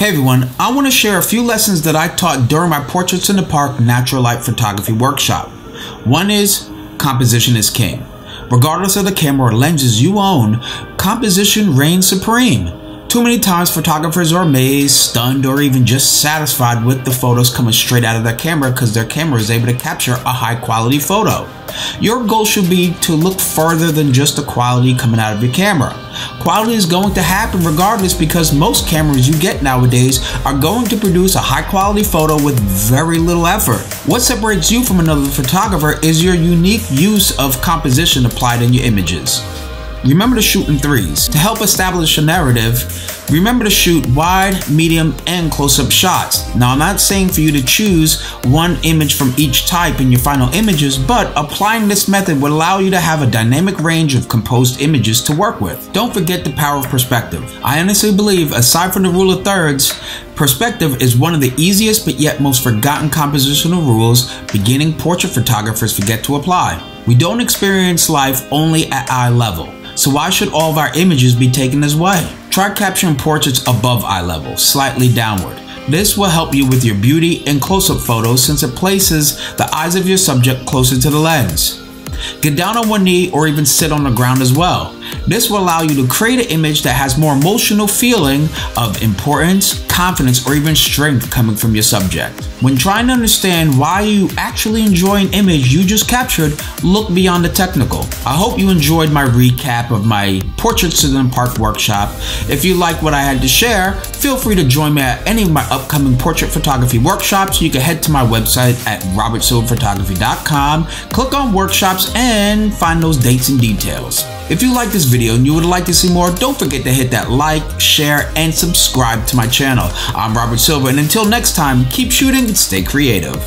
Hey everyone, I want to share a few lessons that I taught during my Portraits in the Park natural light photography workshop. One is, composition is king. Regardless of the camera or lenses you own, composition reigns supreme. Too many times photographers are amazed, stunned, or even just satisfied with the photos coming straight out of their camera because their camera is able to capture a high quality photo. Your goal should be to look further than just the quality coming out of your camera. Quality is going to happen regardless because most cameras you get nowadays are going to produce a high quality photo with very little effort. What separates you from another photographer is your unique use of composition applied in your images. Remember to shoot in threes. To help establish a narrative, remember to shoot wide, medium, and close-up shots. Now, I'm not saying for you to choose one image from each type in your final images, but applying this method would allow you to have a dynamic range of composed images to work with. Don't forget the power of perspective. I honestly believe, aside from the rule of thirds, perspective is one of the easiest but yet most forgotten compositional rules beginning portrait photographers forget to apply. We don't experience life only at eye level. So why should all of our images be taken this way? Try capturing portraits above eye level, slightly downward. This will help you with your beauty and close-up photos since it places the eyes of your subject closer to the lens. Get down on one knee or even sit on the ground as well. This will allow you to create an image that has more emotional feeling of importance, confidence, or even strength coming from your subject. When trying to understand why you actually enjoy an image you just captured, look beyond the technical. I hope you enjoyed my recap of my Portraits in the Park workshop. If you like what I had to share, feel free to join me at any of my upcoming portrait photography workshops. You can head to my website at robertsilverphotography.com, click on workshops, and find those dates and details. If you like this video and you would like to see more, don't forget to hit that like, share, and subscribe to my channel. I'm Robert Silver, and until next time, keep shooting and stay creative.